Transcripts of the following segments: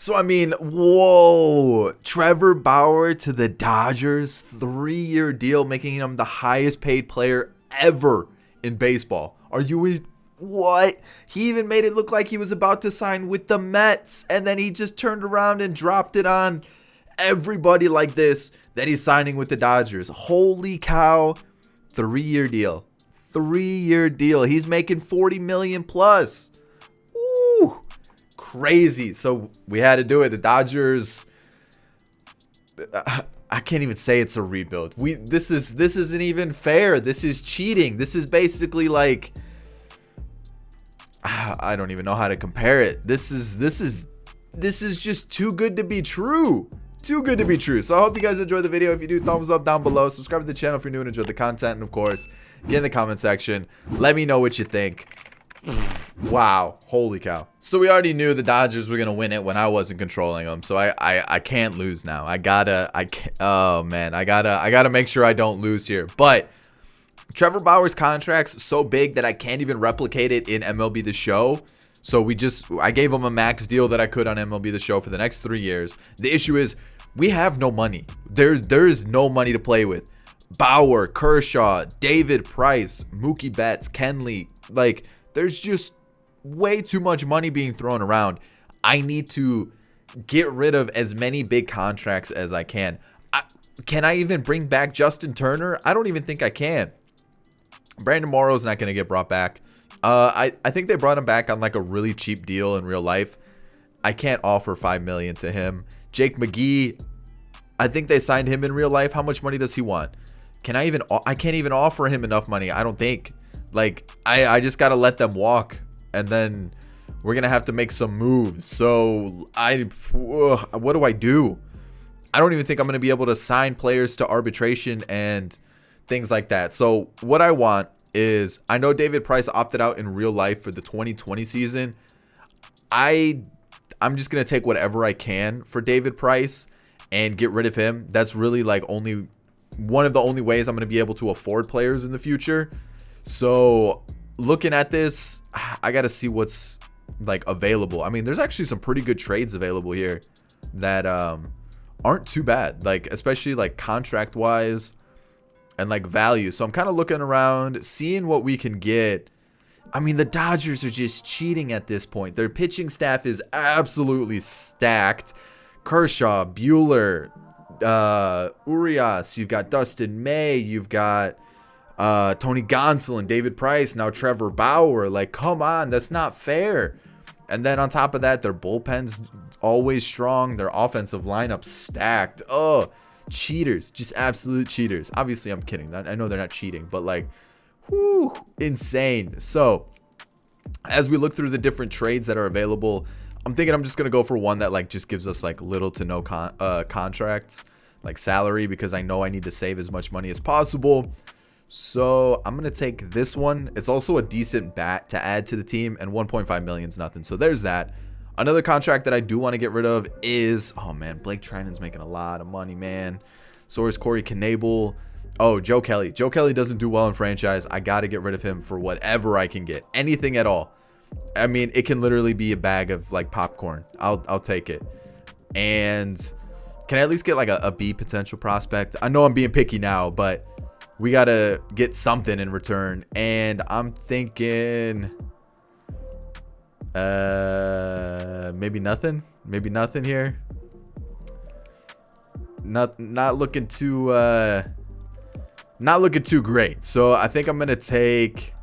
So, I mean, whoa. Trevor Bauer to the Dodgers, 3-year deal, making him the highest paid player ever in baseball. Are you what? He even made it look like he was about to sign with the Mets, and then he just turned around and dropped it on everybody like this that he's signing with the Dodgers. Holy cow. 3-year deal. 3-year deal. He's making $40 million plus. Woo. Crazy. So we had to do it. The Dodgers, I can't even say it's a rebuild. This isn't even fair. This is cheating. This is basically like, I don't even know how to compare it. This is just too good to be true. Too good to be true. So I hope you guys enjoyed the video. If you do, thumbs up down below. Subscribe to the channel if you're new and enjoy the content. And of course, get in the comment section. Let me know what you think. Wow, holy cow. So we already knew the Dodgers were gonna win it when I wasn't controlling them, so I can't lose now. I gotta make sure I don't lose here. But Trevor Bauer's contract's so big that I can't even replicate it in MLB The Show. So I gave him a max deal that I could on MLB The Show for the next 3 years. The issue is we have no money. There's no money to play with. Bauer, Kershaw, David Price, Mookie Betts, Kenley, like, there's just way too much money being thrown around. I need to get rid of as many big contracts as I can. Can I even bring back Justin Turner? I don't even think I can. Brandon Morrow's not going to get brought back. I think they brought him back on like a really cheap deal in real life. I can't offer $5 million to him. Jake McGee, I think they signed him in real life. How much money does he want? I can't even offer him enough money, I don't think. Like, I just got to let them walk, and then we're going to have to make some moves. So, what do I do? I don't even think I'm going to be able to sign players to arbitration and things like that. So, what I want is, I know David Price opted out in real life for the 2020 season. I'm just going to take whatever I can for David Price and get rid of him. That's really like one of the only ways I'm going to be able to afford players in the future. So looking at this, I got to see what's like available. I mean, there's actually some pretty good trades available here that aren't too bad, like especially like contract wise and like value. So I'm kind of looking around, seeing what we can get. I mean, the Dodgers are just cheating at this point. Their pitching staff is absolutely stacked. Kershaw, Buehler, Urias, you've got Dustin May, you've got Tony Gonsolin, David Price, now Trevor Bauer. Like, come on, that's not fair. And then on top of that, their bullpen's always strong. Their offensive lineup stacked. Oh, cheaters, just absolute cheaters. Obviously, I'm kidding. I know they're not cheating, but like, whew, insane. So as we look through the different trades that are available, I'm thinking I'm just gonna go for one that like just gives us like little to no contracts, like salary, because I know I need to save as much money as possible. So I'm going to take this one. It's also a decent bat to add to the team, and 1.5 million is nothing. So there's that. Another contract that I do want to get rid of is, oh man, Blake Treinen's making a lot of money, man. So is Corey Knebel. Oh, Joe Kelly. Joe Kelly doesn't do well in franchise. I got to get rid of him for whatever I can get. Anything at all. I mean, it can literally be a bag of like popcorn. I'll take it. And can I at least get like a B potential prospect? I know I'm being picky now, but we got to get something in return. And I'm thinking maybe nothing. Maybe nothing here. Not looking too great. So I think I'm going to take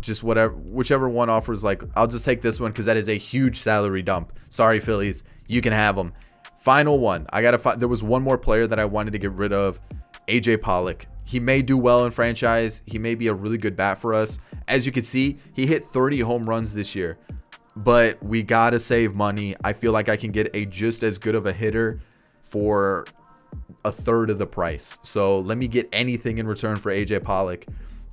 just whichever one offers. Like, I'll just take this one because that is a huge salary dump. Sorry, Phillies. You can have them. Final one. There was one more player that I wanted to get rid of. AJ Pollock. He may do well in franchise. He may be a really good bat for us. As you can see, he hit 30 home runs this year. But we got to save money. I feel like I can get a just as good of a hitter for a third of the price. So let me get anything in return for AJ Pollock.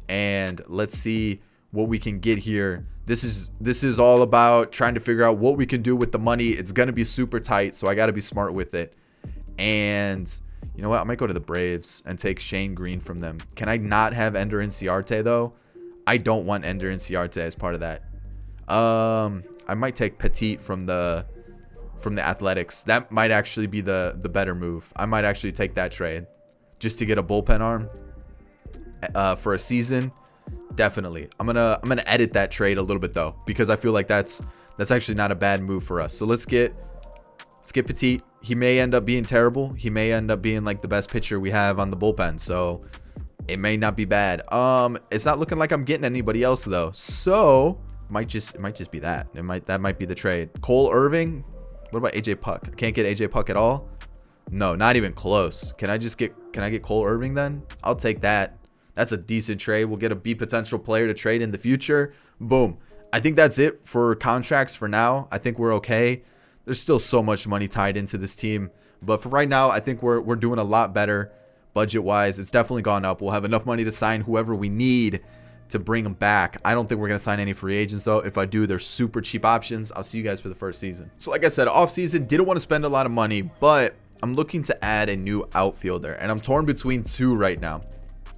And let's see what we can get here. This is all about trying to figure out what we can do with the money. It's going to be super tight, so I got to be smart with it. And you know what? I might go to the Braves and take Shane Green from them. Can I not have Ender Inciarte, though? I don't want Ender Inciarte as part of that. I might take Petit from the from the Athletics. That might actually be the better move. I might actually take that trade just to get a bullpen arm for a season. Definitely. I'm gonna edit that trade a little bit though, because I feel like that's actually not a bad move for us. So let's get Petit. He may end up being terrible. He may end up being like the best pitcher we have on the bullpen. So it may not be bad. It's not looking like I'm getting anybody else though. So it might just be that. That might be the trade. Cole Irving. What about AJ Puck? I can't get AJ Puck at all. No, not even close. Can I get Cole Irving then? I'll take that. That's a decent trade. We'll get a B potential player to trade in the future. Boom. I think that's it for contracts for now. I think we're okay. There's still so much money tied into this team, but for right now, I think we're doing a lot better budget wise. It's definitely gone up. We'll have enough money to sign whoever we need to bring them back. I don't think we're gonna sign any free agents though. If I do, they're super cheap options. I'll see you guys for the first season. So like I said, off season, didn't want to spend a lot of money, but I'm looking to add a new outfielder, and I'm torn between two right now.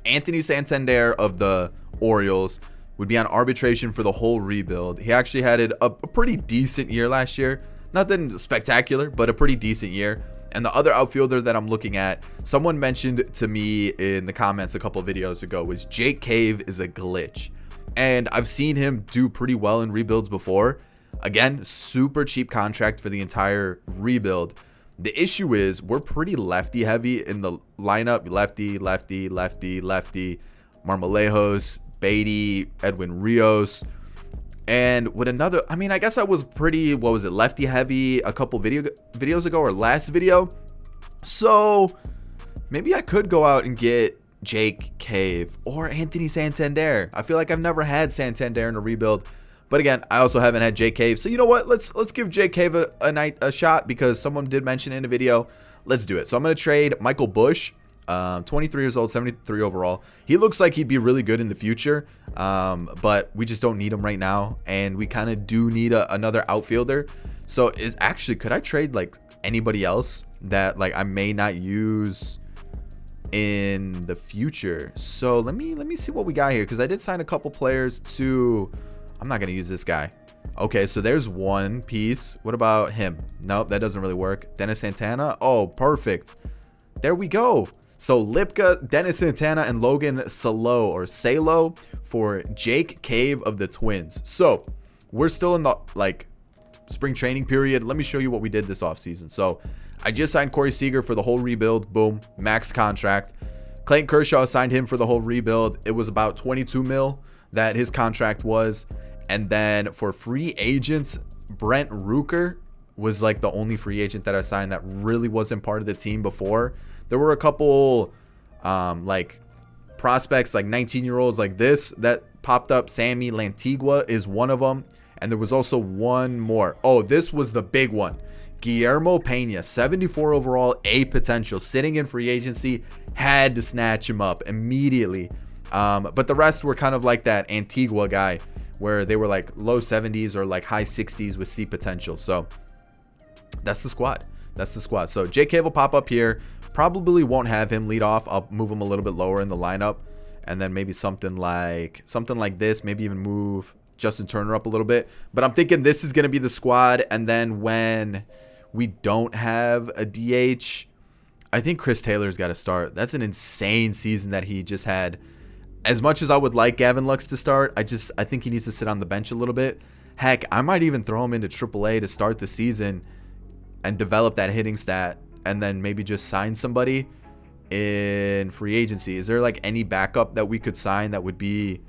Anthony Santander of the Orioles would be on arbitration for the whole rebuild. He actually had a pretty decent year last year. Nothing spectacular, but a pretty decent year. And the other outfielder that I'm looking at, someone mentioned to me in the comments a couple of videos ago, was Jake Cave is a glitch. And I've seen him do pretty well in rebuilds before. Again, super cheap contract for the entire rebuild. The issue is we're pretty lefty heavy in the lineup. Lefty, Marmolejos, Beatty, Edwin Rios. And with another, I mean, I guess I was pretty, what was it, lefty heavy a couple videos ago or last video. So maybe I could go out and get Jake Cave or Anthony Santander. I feel like I've never had Santander in a rebuild. But again, I also haven't had Jake Cave. So you know what? Let's give Jake Cave a shot, because someone did mention in a video. Let's do it. So I'm going to trade Michael Busch, 23 years old, 73 overall. He looks like he'd be really good in the future, but we just don't need him right now. And we kind of do need another outfielder. So could I trade like anybody else that like I may not use in the future? So let me see what we got here, because I did sign a couple players to... I'm not going to use this guy. Okay, so there's one piece. What about him? Nope, that doesn't really work. Dennis Santana. Oh, perfect. There we go. So Lipka, Dennis Santana, and Logan Salo for Jake Cave of the Twins. So we're still in the like spring training period. Let me show you what we did this offseason. So I just signed Corey Seager for the whole rebuild. Boom, max contract. Clayton Kershaw signed him for the whole rebuild. It was about 22 mil that his contract was. And then for free agents, Brent Rooker was like the only free agent that I signed that really wasn't part of the team before. There were a couple like prospects, like 19-year-olds like this that popped up. Sammy Lantigua is one of them. And there was also one more. Oh, this was the big one. Guillermo Pena, 74 overall, A potential, sitting in free agency. Had to snatch him up immediately. But the rest were kind of like that Antigua guy, where they were like low 70s or like high 60s with C potential. So that's the squad. So Jake Cave will pop up here. Probably won't have him lead off. I'll move him a little bit lower in the lineup, and then maybe something like this. Maybe even move Justin Turner up a little bit. But I'm thinking this is going to be the squad. And then when we don't have a DH, I think Chris Taylor's got to start. That's an insane season that he just had. As much as I would like Gavin Lux to start, I think he needs to sit on the bench a little bit. Heck, I might even throw him into AAA to start the season and develop that hitting stat, and then maybe just sign somebody in free agency. Is there like any backup that we could sign that would be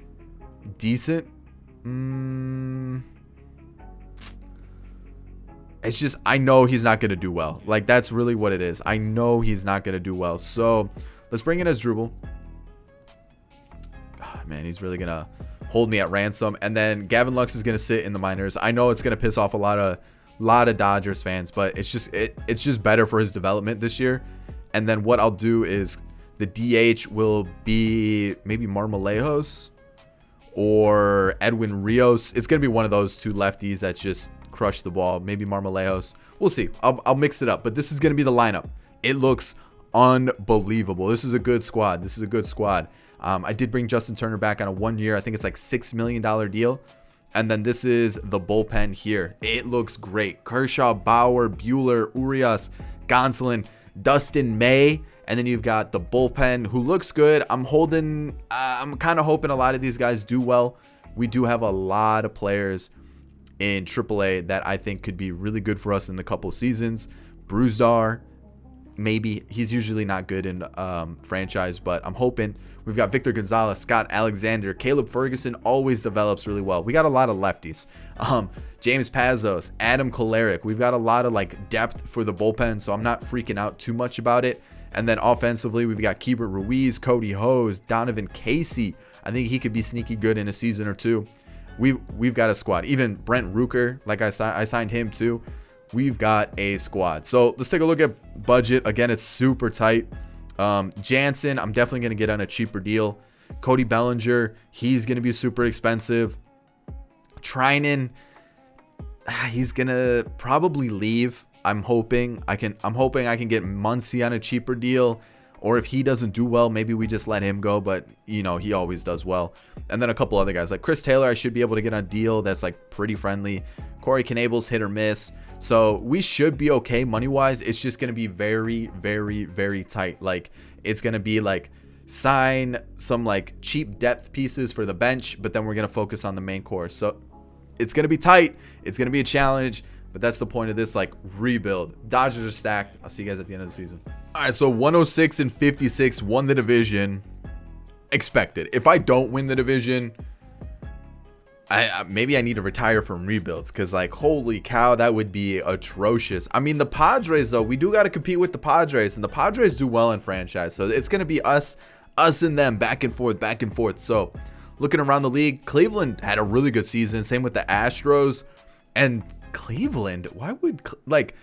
decent? It's just, I know he's not going to do well. Like, that's really what it is. I know he's not going to do well. So let's bring in Asdrubal. Man, he's really gonna hold me at ransom. And then Gavin Lux is gonna sit in the minors. I know it's gonna piss off a lot of Dodgers fans, but it's just better for his development this year. And then what I'll do is the DH will be maybe Marmolejos or Edwin Rios. It's gonna be one of those two lefties that just crush the ball. Maybe Marmolejos. We'll see. I'll mix it up. But this is gonna be the lineup. It looks unbelievable. This is a good squad. I did bring Justin Turner back on a 1 year. I think it's like $6 million deal. And then this is the bullpen here. It looks great. Kershaw, Bauer, Buehler, Urias, Gonsolin, Dustin May. And then you've got the bullpen who looks good. I'm kind of hoping a lot of these guys do well. We do have a lot of players in AAA that I think could be really good for us in a couple of seasons. Bruzdar, maybe. He's usually not good in franchise, but I'm hoping. We've got Victor Gonzalez, Scott Alexander, Caleb Ferguson always develops really well. We got a lot of lefties. James Pazos, Adam Kolarek. We've got a lot of like depth for the bullpen, so I'm not freaking out too much about it. And then offensively, we've got Keibert Ruiz, Cody Hose, Donovan Casey. I think he could be sneaky good in a season or two. We've got a squad. Even Brent Rooker, like I signed him too. We've got a squad. So let's take a look at budget. Again, it's super tight. Jansen, I'm definitely going to get on a cheaper deal. Cody Bellinger, he's going to be super expensive. Trinan, he's going to probably leave. I'm hoping I can get Muncy on a cheaper deal. Or if he doesn't do well, maybe we just let him go. But, you know, he always does well. And then a couple other guys. Like Chris Taylor, I should be able to get on a deal that's, like, pretty friendly. Corey Knebel's hit or miss. So we should be okay money-wise. It's just going to be very, very, very tight. Like, it's going to be, like, sign some, like, cheap depth pieces for the bench. But then we're going to focus on the main core. So it's going to be tight. It's going to be a challenge. But that's the point of this, like, rebuild. Dodgers are stacked. I'll see you guys at the end of the season. All right, so 106-56 won the division. Expected. If I don't win the division, maybe I need to retire from rebuilds because, like, holy cow, that would be atrocious. I mean, the Padres, though, we do got to compete with the Padres, and the Padres do well in franchise. So it's going to be us and them, back and forth, back and forth. So looking around the league, Cleveland had a really good season. Same with the Astros. And Cleveland, why would, like,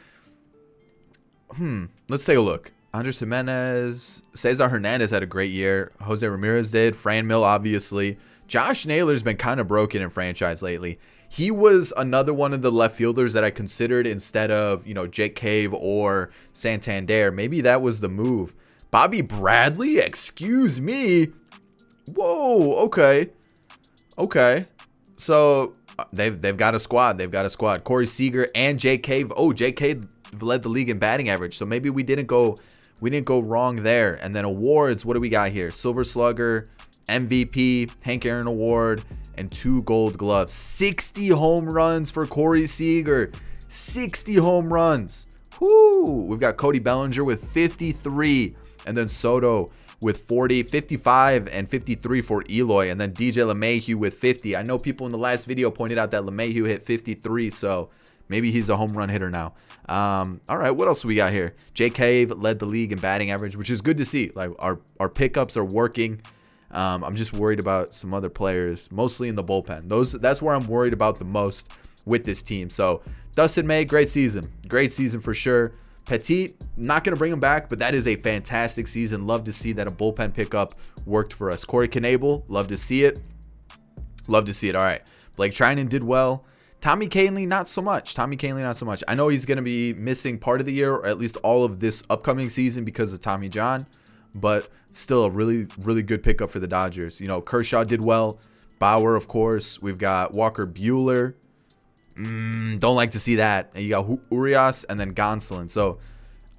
let's take a look. Andres Jimenez, Cesar Hernandez had a great year. Jose Ramirez did. Fran Mill, obviously. Josh Naylor's been kind of broken in franchise lately. He was another one of the left fielders that I considered instead of, you know, Jake Cave or Santander. Maybe that was the move. Bobby Bradley? Excuse me. Whoa, okay. So they've got a squad. Corey Seager and Jake Cave. Oh, Jake Cave led the league in batting average. So maybe we didn't go wrong there. And then awards, what do we got here? Silver Slugger, MVP, Hank Aaron Award, and 2 Gold Gloves. 60 home runs for Corey Seager. 60 home runs. Whoo! We've got Cody Bellinger with 53, and then Soto with 40, 55, and 53 for Eloy, and then DJ LeMahieu with 50. I know people in the last video pointed out that LeMahieu hit 53, so maybe he's a home run hitter now. All right, what else we got here? Jake Cave led the league in batting average, which is good to see. Like, our pickups are working. I'm just worried about some other players, mostly in the bullpen. That's where I'm worried about the most with this team. So Dustin May, great season for sure. Petit, not going to bring him back, but that is a fantastic season. Love to see that a bullpen pickup worked for us. Corey Knebel, love to see it. All right, Blake Trinan did well. Tommy Kahnle, not so much. I know he's going to be missing part of the year, or at least all of this upcoming season because of Tommy John, but still a really, really good pickup for the Dodgers. You know, Kershaw did well. Bauer, of course. We've got Walker Buehler. Don't like to see that. And you got Urias and then Gonsolin. So,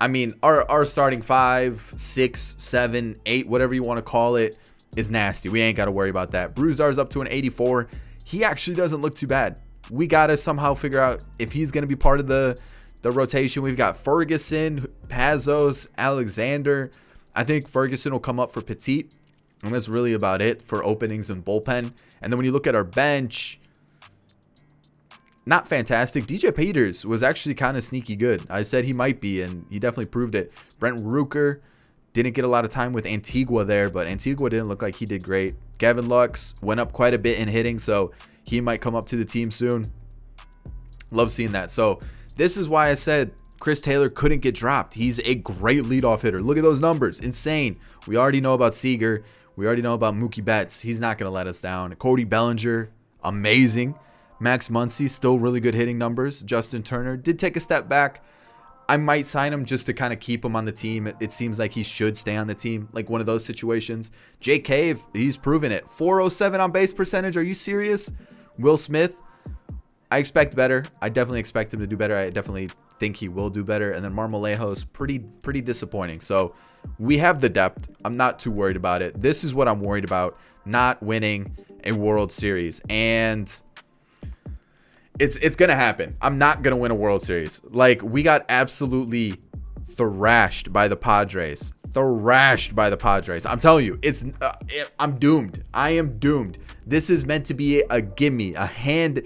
I mean, our starting 5, 6, 7, 8, whatever you want to call it, is nasty. We ain't got to worry about that. Bruzdar's up to an 84. He actually doesn't look too bad. We got to somehow figure out if he's going to be part of the rotation. We've got Ferguson, Pazos, Alexander. I think Ferguson will come up for Petit. And that's really about it for openings and bullpen. And then when you look at our bench, not fantastic. DJ Peters was actually kind of sneaky good. I said he might be, and he definitely proved it. Brent Rooker didn't get a lot of time with Antigua there, but Antigua didn't look like he did great. Gavin Lux went up quite a bit in hitting, so he might come up to the team soon. Love seeing that. So this is why I said Chris Taylor couldn't get dropped. He's a great leadoff hitter. Look at those numbers. Insane. We already know about Seager. We already know about Mookie Betts. He's not going to let us down. Cody Bellinger, amazing. Max Muncy, still really good hitting numbers. Justin Turner did take a step back. I might sign him just to kind of keep him on the team. It seems like he should stay on the team, like one of those situations. Jake Cave, he's proven it. 407 on base percentage. Are you serious? Will Smith, I expect better. I definitely expect him to do better. I definitely think he will do better. And then Marmolejo's pretty disappointing. So we have the depth. I'm not too worried about it. This is what I'm worried about, not winning a World Series. And it's going to happen. I'm not going to win a World Series. Like, we got absolutely thrashed by the Padres. I'm telling you, I'm doomed. I am doomed. This is meant to be a gimme, a hand.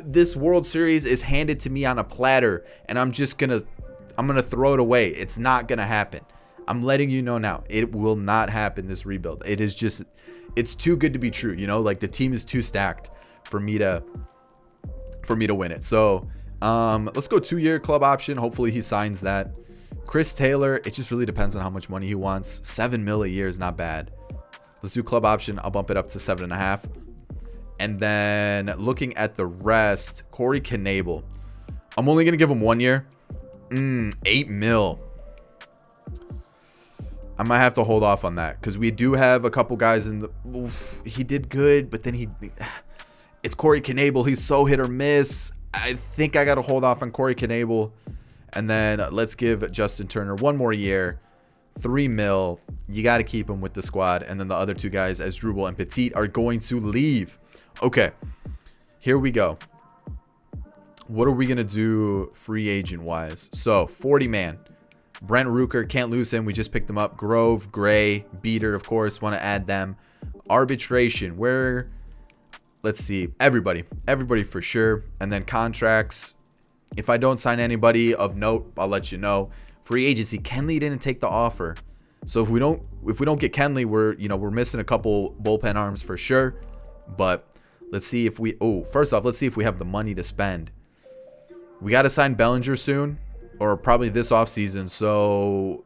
This World Series is handed to me on a platter, and I'm gonna throw it away. It's not gonna happen. I'm letting you know now. It will not happen, this rebuild. It's too good to be true. Like, the team is too stacked for me to win it. So let's go 2-year club option. Hopefully he signs that. Chris Taylor, it just really depends on how much money he wants. $7 million a year is not bad. Let's do club option. I'll bump it up to 7.5. And then looking at the rest, Corey Knebel. I'm only going to give him 1 year. $8 million. I might have to hold off on that because we do have a couple guys in the... he did good, but then it's Corey Knebel. He's so hit or miss. I think I got to hold off on Corey Knebel. And then let's give Justin Turner 1 more year. $3 million. You got to keep him with the squad. And then the other 2 guys, Asdrubal and Petit, are going to leave. Okay, here we go. What are we going to do free agent-wise? So, 40-man. Brent Rooker, can't lose him. We just picked him up. Grove, Gray, Beater, of course. Want to add them. Arbitration, where... Let's see. Everybody for sure. And then contracts. If I don't sign anybody of note, I'll let you know. Free agency. Kenley didn't take the offer. So if we don't get Kenley, we're missing a couple bullpen arms for sure. But let's see if first off, let's see if we have the money to spend. We got to sign Bellinger soon, or probably this offseason. So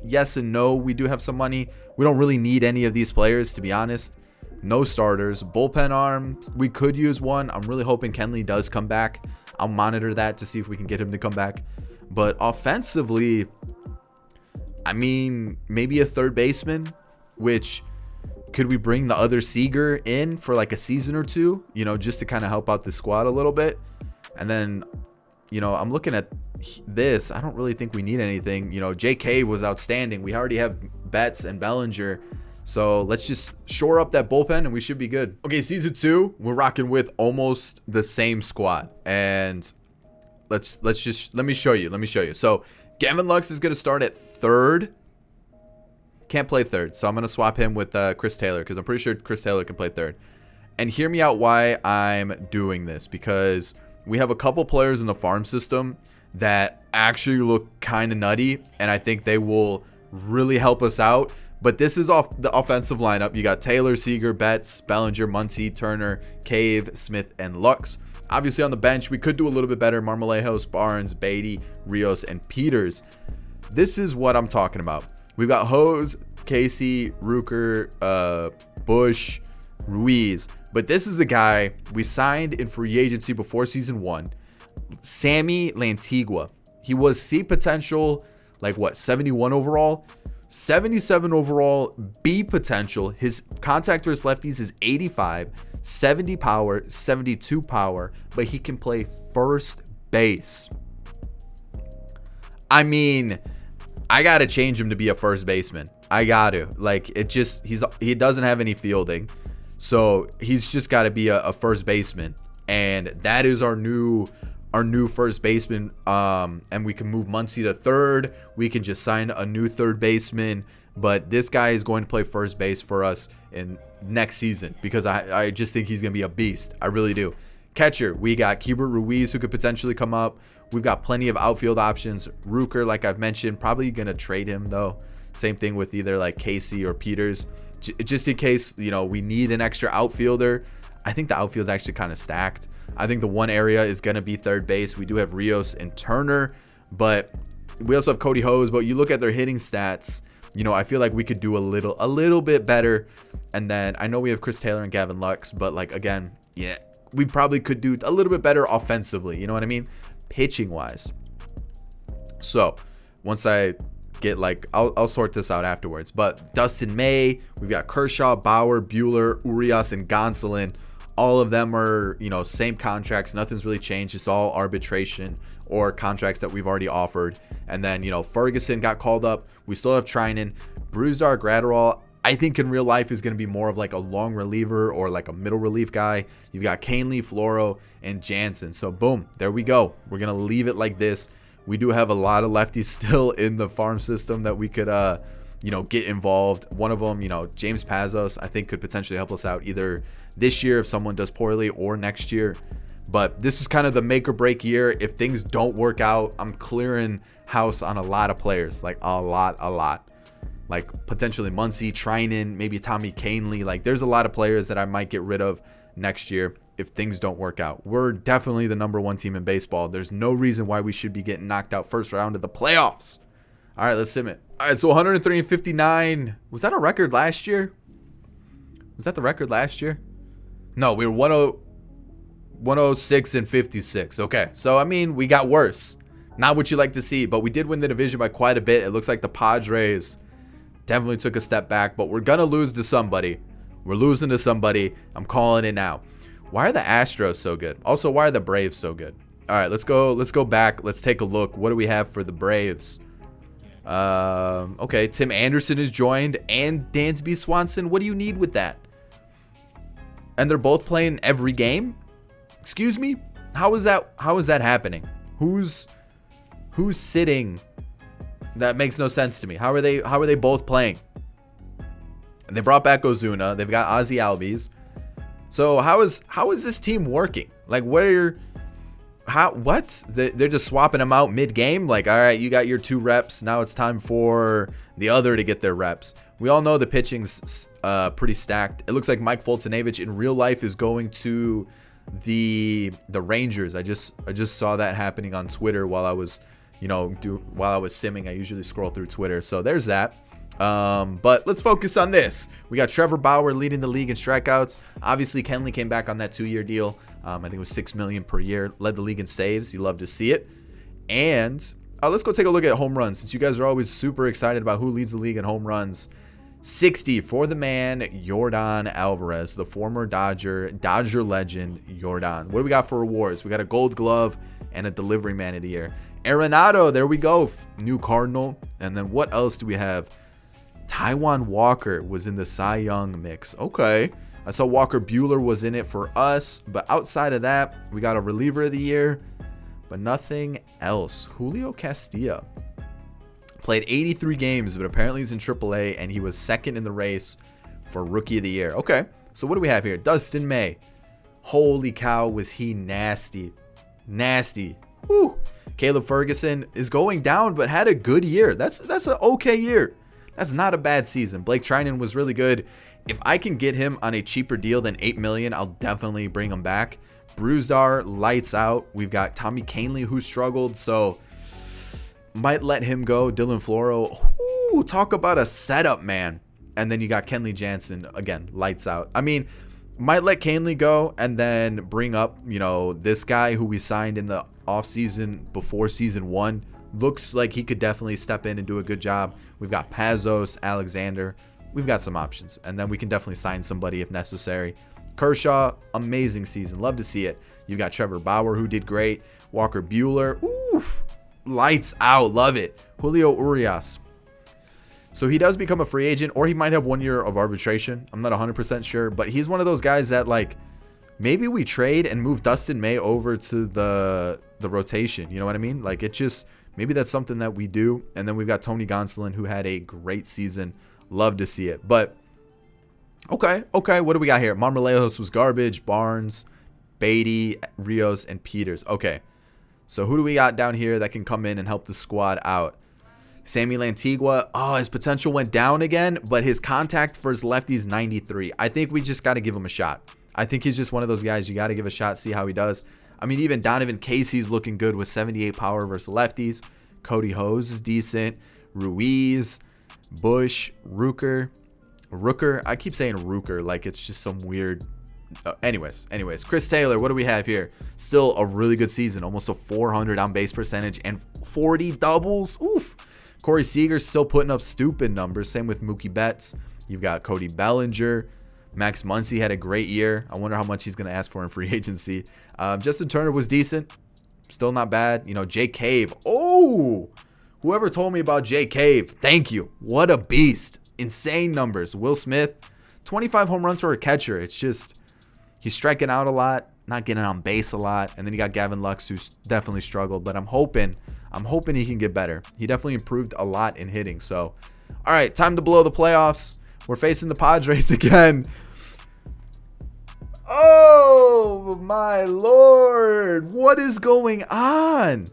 yes and no, we do have some money. We don't really need any of these players, to be honest. No starters. Bullpen arm, we could use one. I'm really hoping Kenley does come back. I'll monitor that to see if we can get him to come back. But offensively, I mean, maybe a third baseman, which could we bring the other Seager in for like a season or 2, just to kind of help out the squad a little bit. And then, I'm looking at this. I don't really think we need anything. JK was outstanding. We already have Betts and Bellinger. So let's just shore up that bullpen and we should be good. Okay, season 2, we're rocking with almost the same squad. And let me show you. So Gavin Lux is going to start at third. Can't play third. So I'm going to swap him with Chris Taylor because I'm pretty sure Chris Taylor can play third. And hear me out why I'm doing this, because we have a couple players in the farm system that actually look kind of nutty. And I think they will really help us out. But this is off the offensive lineup. You got Taylor, Seager, Betts, Bellinger, Muncy, Turner, Cave, Smith, and Lux. Obviously on the bench, we could do a little bit better. Marmolejo, Barnes, Beatty, Rios, and Peters. This is what I'm talking about. We've got Hose, Casey, Rooker, Bush, Ruiz. But this is the guy we signed in free agency before season 1. Sammy Lantigua. He was C potential, 71 overall? 77 overall, B potential. His contact versus lefties is 85, 70 power, 72 power, but he can play first base. I mean, I got to change him to be a first baseman. I got to. He doesn't have any fielding. So he's just got to be a first baseman. And that is our new first baseman, and we can move Muncy to third. We can just sign a new third baseman, but this guy is going to play first base for us in next season because I just think he's going to be a beast. I really do. Catcher, we got Keibert Ruiz, who could potentially come up. We've got plenty of outfield options. Rooker, like I've mentioned, probably going to trade him though. Same thing with either Casey or Peters, just in case we need an extra outfielder. I think the outfield is actually kind of stacked. I think the one area is going to be third base. We do have Rios and Turner, but we also have Cody Hose. But you look at their hitting stats, I feel like we could do a little bit better. And then I know we have Chris Taylor and Gavin Lux, but again, yeah, we probably could do a little bit better offensively. You know what I mean? Pitching wise. So once I get I'll sort this out afterwards. But Dustin May, we've got Kershaw, Bauer, Bueller, Urias, and Gonsolin. All of them are, same contracts. Nothing's really changed. It's all arbitration or contracts that we've already offered. And then, Ferguson got called up. We still have Trinan. Brusdar, Gratterall, I think in real life is going to be more of like a long reliever or like a middle relief guy. You've got Canely, Floro, and Jansen. So boom, there we go. We're going to leave it like this. We do have a lot of lefties still in the farm system that we could, get involved. One of them, James Pazos, I think could potentially help us out either this year if someone does poorly or next year. But this is kind of the make or break year. If things don't work out, I'm clearing house on a lot of players, like a lot. Like potentially Muncy, Trinan, maybe Tommy Canely. Like there's a lot of players that I might get rid of next year if things don't work out. We're definitely the number one team in baseball. There's no reason why we should be getting knocked out first round of the playoffs. All right, let's sim it. All right, so 103 and 59. Was that a record last year? Was that the record last year? No, we were 106 and 56. Okay, so I mean, we got worse. Not what you like to see, but we did win the division by quite a bit. It looks like the Padres definitely took a step back, but we're going to lose to somebody. We're losing to somebody. I'm calling it now. Why are the Astros so good? Also, why are the Braves so good? All right, let's go back. Let's take a look. What do we have for the Braves? Okay, Tim Anderson is joined and Dansby Swanson. What do you need with that? And they're both playing every game? Excuse me? How is that happening? Who's sitting? That makes no sense to me. How are they both playing? And they brought back Ozuna. They've got Ozzy Albies. So how is this team working? Like what? They're just swapping them out mid-game? Like, all right, you got your 2 reps. Now it's time for the other to get their reps. We all know the pitching's pretty stacked. It looks like Mike Foltynewicz in real life is going to the Rangers. I just saw that happening on Twitter while I was simming. I usually scroll through Twitter. So there's that. But let's focus on this. We got Trevor Bauer leading the league in strikeouts. Obviously, Kenley came back on that 2-year deal. I think it was $6 million per year. Led the league in saves. You love to see it. And let's go take a look at home runs, since you guys are always super excited about who leads the league in home runs. 60 for the man, Yordan Alvarez, the former Dodger legend, Yordan. What do we got for awards? We got a Gold Glove and a Delivery Man of the Year. Arenado, there we go, new Cardinal. And then what else do we have? Taijuan Walker was in the Cy Young mix. Okay. I saw Walker Buehler was in it for us. But outside of that, we got a Reliever of the Year. But nothing else. Julio Castillo played 83 games, but apparently he's in AAA, and he was second in the race for Rookie of the Year. Okay. So what do we have here? Dustin May. Holy cow, was he nasty. Nasty. Whew. Caleb Ferguson is going down, but had a good year. That's an okay year. That's not a bad season. Blake Trinan was really good. If I can get him on a cheaper deal than $8 million, I'll definitely bring him back. Brusdar, lights out. We've got Tommy Canely, who struggled, so might let him go. Dylan Floro, ooh, talk about a setup, man. And then you got Kenley Jansen, again, lights out. I mean, might let Canely go and then bring up, this guy who we signed in the offseason before season 1. Looks like he could definitely step in and do a good job. We've got Pazos, Alexander. We've got some options. And then we can definitely sign somebody if necessary. Kershaw, amazing season. Love to see it. You got Trevor Bauer, who did great. Walker Buehler, oof, lights out. Love it. Julio Urias. So he does become a free agent, or he might have 1 year of arbitration. I'm not 100% sure, but he's one of those guys that, like, maybe we trade and move Dustin May over to the rotation. You know what I mean? Like, it just, maybe that's something that we do. And then we've got Tony Gonsolin, who had a great season. Love to see it. But okay. What do we got here? Marmolejos was garbage. Barnes, Beatty, Rios, and Peters. Okay. So who do we got down here that can come in and help the squad out? Sammy Lantigua. Oh, his potential went down again, but his contact for his lefty is 93. I think we just got to give him a shot. I think he's just one of those guys you got to give a shot, see how he does. I mean, even Donovan Casey's looking good with 78 power versus lefties. Cody Hose is decent. Ruiz, Bush, Rooker. I keep saying Rooker like it's just some weird. Anyways, Chris Taylor, what do we have here? Still a really good season, almost a 400 on base percentage and 40 doubles. Oof. Corey Seager's still putting up stupid numbers. Same with Mookie Betts. You've got Cody Bellinger. Max Muncy had a great year. I wonder how much he's going to ask for in free agency. Justin Turner was decent. Still not bad. You know, Jay Cave. Oh, whoever told me about Jay Cave, thank you. What a beast. Insane numbers. Will Smith, 25 home runs for a catcher. It's just, he's striking out a lot, not getting on base a lot. And then you got Gavin Lux, who's definitely struggled. But I'm hoping he can get better. He definitely improved a lot in hitting. So, all right, time to blow the playoffs. We're facing the Padres again. Oh, my Lord. What is going on?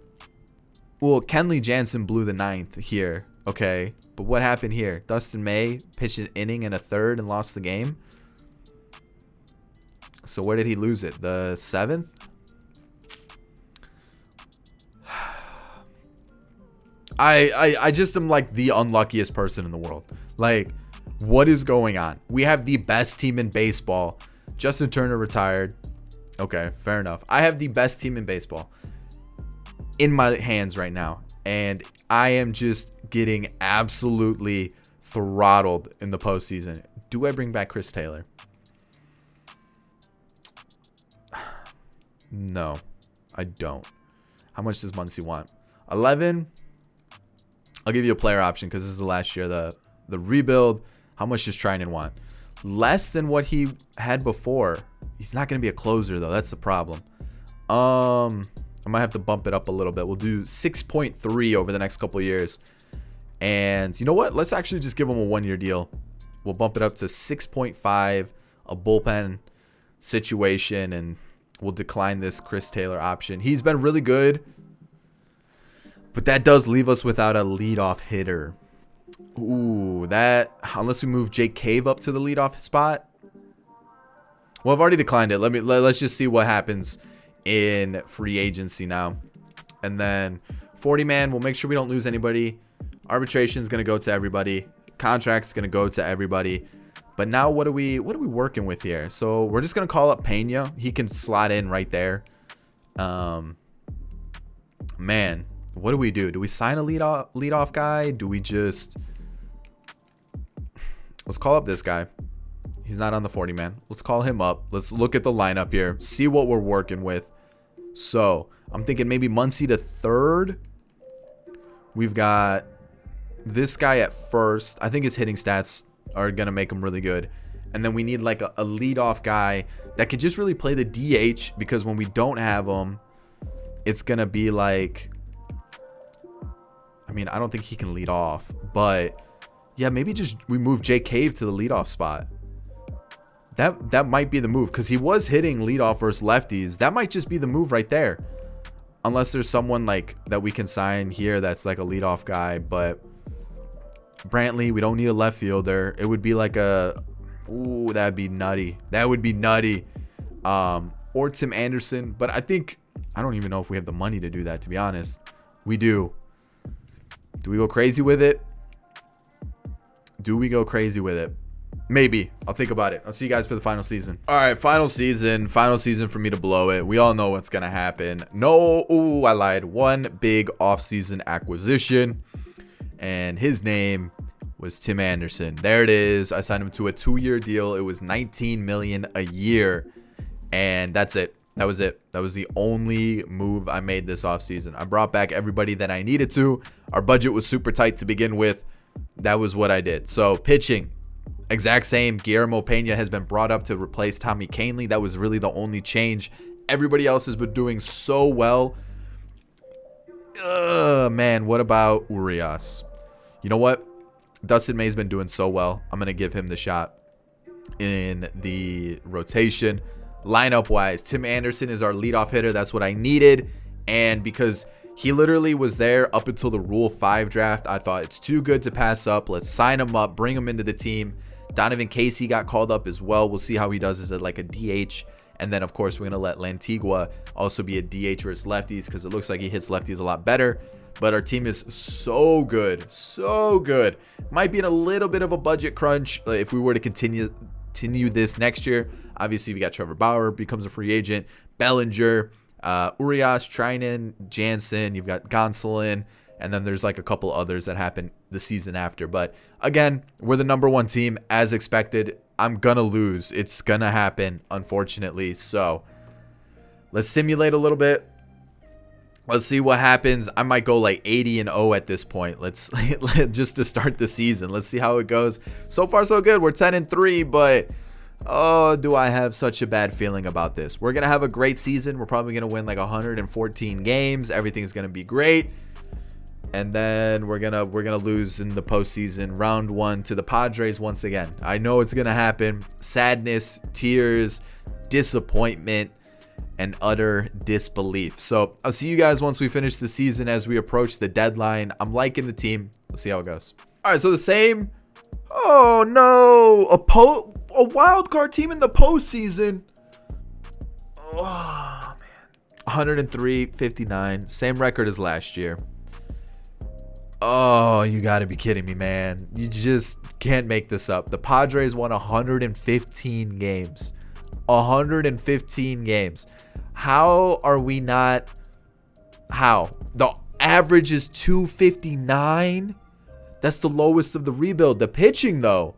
Well, Kenley Jansen blew the ninth here. Okay. But what happened here? Dustin May pitched an inning and a third and lost the game. So where did he lose it? The seventh? I just am like the unluckiest person in the world. Like, what is going on? We have the best team in baseball. Justin Turner retired. Okay, fair enough. I have the best team in baseball in my hands right now. And I am just getting absolutely throttled in the postseason. Do I bring back Chris Taylor? No, I don't. How much does Muncy want? 11. I'll give you a player option because this is the last year. The rebuild. How much does Trinan want? Less than what he had before. He's not going to be a closer, though. That's the problem. I might have to bump it up a little bit. We'll do 6.3 over the next couple of years. And you know what? Let's actually just give him a one-year deal. We'll bump it up to 6.5, a bullpen situation, and we'll decline this Chris Taylor option. He's been really good, but that does leave us without a leadoff hitter. Ooh, that, unless we move Jake Cave up to the leadoff spot. Well, I've already declined it. Let's just see what happens in free agency now. And then 40-man, we'll make sure we don't lose anybody. Arbitration is going to go to everybody. Contract's going to go to everybody. But now what are we working with here? So we're just going to call up Pena. He can slot in right there. Man, what do we do? Do we sign a leadoff guy? Do we just... Let's call up this guy. He's not on the 40-man. Let's call him up. Let's look at the lineup here. See what we're working with. So, I'm thinking maybe Muncy to third. We've got this guy at first. I think his hitting stats are going to make him really good. And then we need like a leadoff guy that could just really play the DH, because when we don't have him, it's going to be like... I mean, I don't think he can lead off. But, yeah, maybe just we move Jay Cave to the leadoff spot. That might be the move, because he was hitting leadoff versus lefties. That might just be the move right there. Unless there's someone like that we can sign here that's like a leadoff guy. But Brantley, we don't need a left fielder. It would be like a... Ooh, that'd be nutty. That would be nutty. Or Tim Anderson. But I think... I don't even know if we have the money to do that, to be honest. We do. Do we go crazy with it? Do we go crazy with it? Maybe. I'll think about it. I'll see you guys for the final season. All right, final season. Final season for me to blow it. We all know what's going to happen. No, ooh, I lied. One big offseason acquisition, and his name was Tim Anderson. There it is. I signed him to a 2-year deal. It was $19 million a year, and that's it. That was it. That was the only move I made this offseason. I brought back everybody that I needed to. Our budget was super tight to begin with. That was what I did. So, pitching. Exact same. Guillermo Pena has been brought up to replace Tommy Kahnle. That was really the only change. Everybody else has been doing so well. Man, what about Urias? You know what? Dustin May's been doing so well. I'm going to give him the shot in the rotation. Lineup-wise, Tim Anderson is our leadoff hitter. That's what I needed. And because he literally was there up until the Rule 5 draft, I thought it's too good to pass up. Let's sign him up, bring him into the team. Donovan Casey got called up as well. We'll see how he does as like a DH. And then, of course, we're going to let Lantigua also be a DH versus lefties, because it looks like he hits lefties a lot better. But our team is so good. So good. Might be in a little bit of a budget crunch if we were to continue this next year. Obviously, we got Trevor Bauer becomes a free agent. Bellinger, Urias, Trinan, Jansen. You've got Gonsolin. And then there's like a couple others that happen the season after. But again, we're the #1 team as expected. I'm going to lose. It's going to happen, unfortunately. So let's simulate a little bit. Let's see what happens. I might go like 80-0 at this point. Let's just to start the season. Let's see how it goes. So far, so good. We're 10-3, but oh, do I have such a bad feeling about this. We're going to have a great season. We're probably going to win like 114 games. Everything's going to be great. And then we're gonna lose in the postseason, round 1 to the Padres once again. I know it's gonna happen. Sadness, tears, disappointment, and utter disbelief. So I'll see you guys once we finish the season as we approach the deadline. I'm liking the team. We'll see how it goes. All right, so the same. Oh no, a wild card team in the postseason. Oh man, 103-59, same record as last year. Oh, you got to be kidding me, man. You just can't make this up. The Padres won 115 games. 115 games. How are we not? How? The average is 259. That's the lowest of the rebuild. The pitching, though.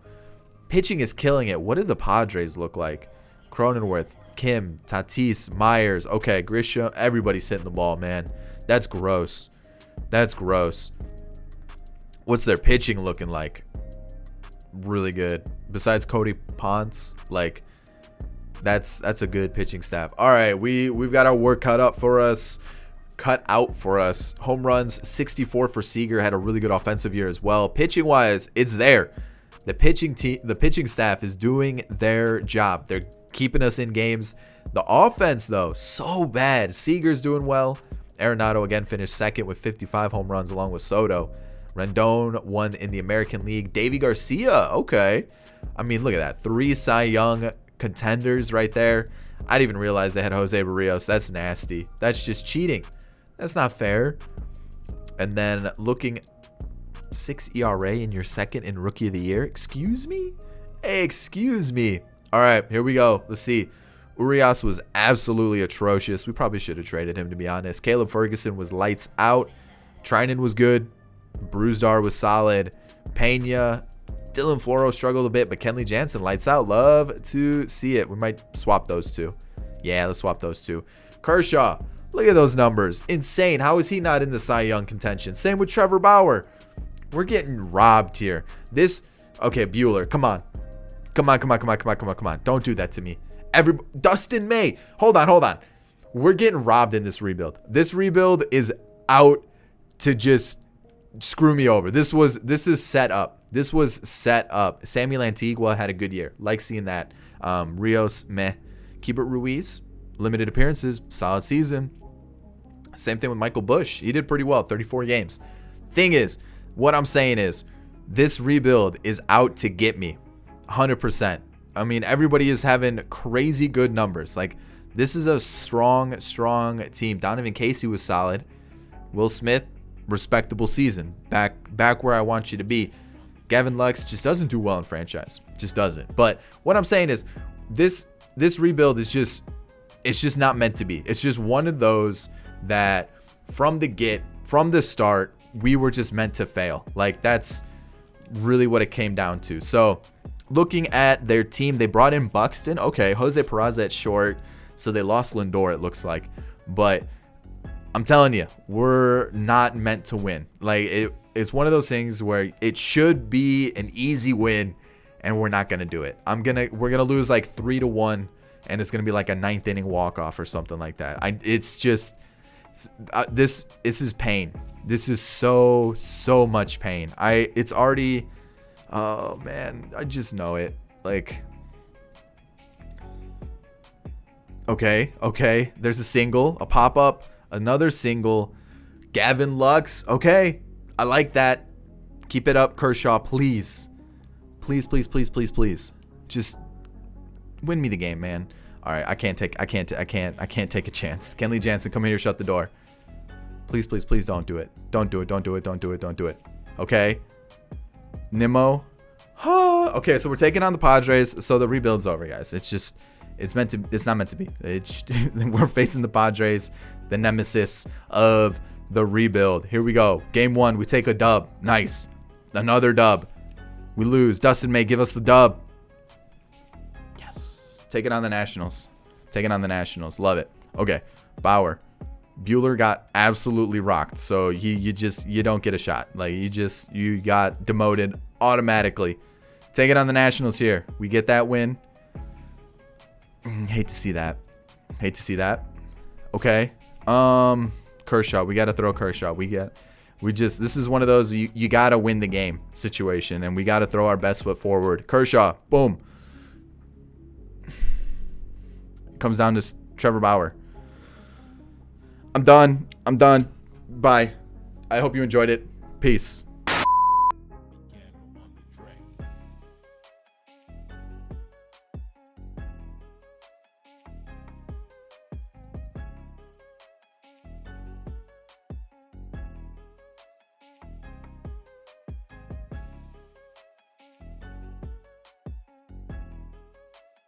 Pitching is killing it. What did the Padres look like? Cronenworth, Kim, Tatis, Myers. Okay, Grisham. Everybody's hitting the ball, man. That's gross. That's gross. What's their pitching looking like? Really good. Besides Cody Ponce, like that's a good pitching staff. All right, we've got our work cut out for us. Home runs 64 for Seager, had a really good offensive year as well. Pitching wise, it's there. The pitching staff is doing their job. They're keeping us in games. The offense though, so bad. Seager's doing well. Arenado again finished second with 55 home runs along with Soto. Rendon won in the American League. Davy Garcia, okay. I mean, look at that. 3 Cy Young contenders right there. I didn't even realize they had Jose Barrios. That's nasty. That's just cheating. That's not fair. And then looking 6 ERA in your second in Rookie of the Year. Excuse me? Hey, excuse me. All right, here we go. Let's see. Urias was absolutely atrocious. We probably should have traded him, to be honest. Caleb Ferguson was lights out. Trinan was good. Bruzdar was solid. Pena, Dylan Floro struggled a bit, but Kenley Jansen lights out. Love to see it. We might swap those two. Yeah, let's swap those two. Kershaw, look at those numbers. Insane. How is he not in the Cy Young contention? Same with Trevor Bauer. We're getting robbed here. Okay, Bueller, come on. Come on. Don't do that to me. Dustin May. Hold on. We're getting robbed in this rebuild. This rebuild is out to just screw me over. This is set up. This was set up. Samuel Antigua had a good year. Like seeing that. Rios, meh. Keibert Ruiz, limited appearances, solid season. Same thing with Michael Busch. He did pretty well, 34 games. Thing is, what I'm saying is, this rebuild is out to get me. 100%. I mean, everybody is having crazy good numbers. Like, this is a strong team. Donovan Casey was solid. Will Smith, respectable season. Back where I want you to be. Gavin Lux just doesn't do well in franchise. Just doesn't. But what I'm saying is, this rebuild is just not meant to be. It's just one of those that from the start, we were just meant to fail. Like, that's really what it came down to. So looking at their team, they brought in Buxton. Okay, Jose Peraza at short. So they lost Lindor, it looks like. But I'm telling you, we're not meant to win. Like, it's one of those things where it should be an easy win, and we're not gonna do it. We're gonna lose like 3-1, and it's gonna be like a 9th inning walk-off or something like that. It's just this is pain. This is so much pain. It's already, oh man, I just know it. Like, okay, there's a single, a pop-up, another single. Gavin Lux, okay, I like that. Keep it up, Kershaw, please. Please. Just win me the game, man. All right, I can't take a chance. Kenley Jansen, come here, shut the door. Please don't do it. Don't do it. Okay. Nimmo. Okay, so we're taking on the Padres. So the rebuild's over, guys. It's not meant to be. We're facing the Padres, the nemesis of the rebuild. Here we go. Game 1, we take a dub. Nice. Another dub. We lose. Dustin May, give us the dub. Nationals. Take it on the Nationals. Take it on the Nationals. Love it. Okay, Bauer. Buehler got absolutely rocked, so you don't get a shot. Like you got demoted automatically. Take it on the Nationals here. We get that win. Hate to see that. Hate to see that. Okay. Kershaw. We got to throw Kershaw. This is one of those you got to win the game situation, and we got to throw our best foot forward. Kershaw. Boom. Comes down to Trevor Bauer. I'm done. Bye. I hope you enjoyed it. Peace.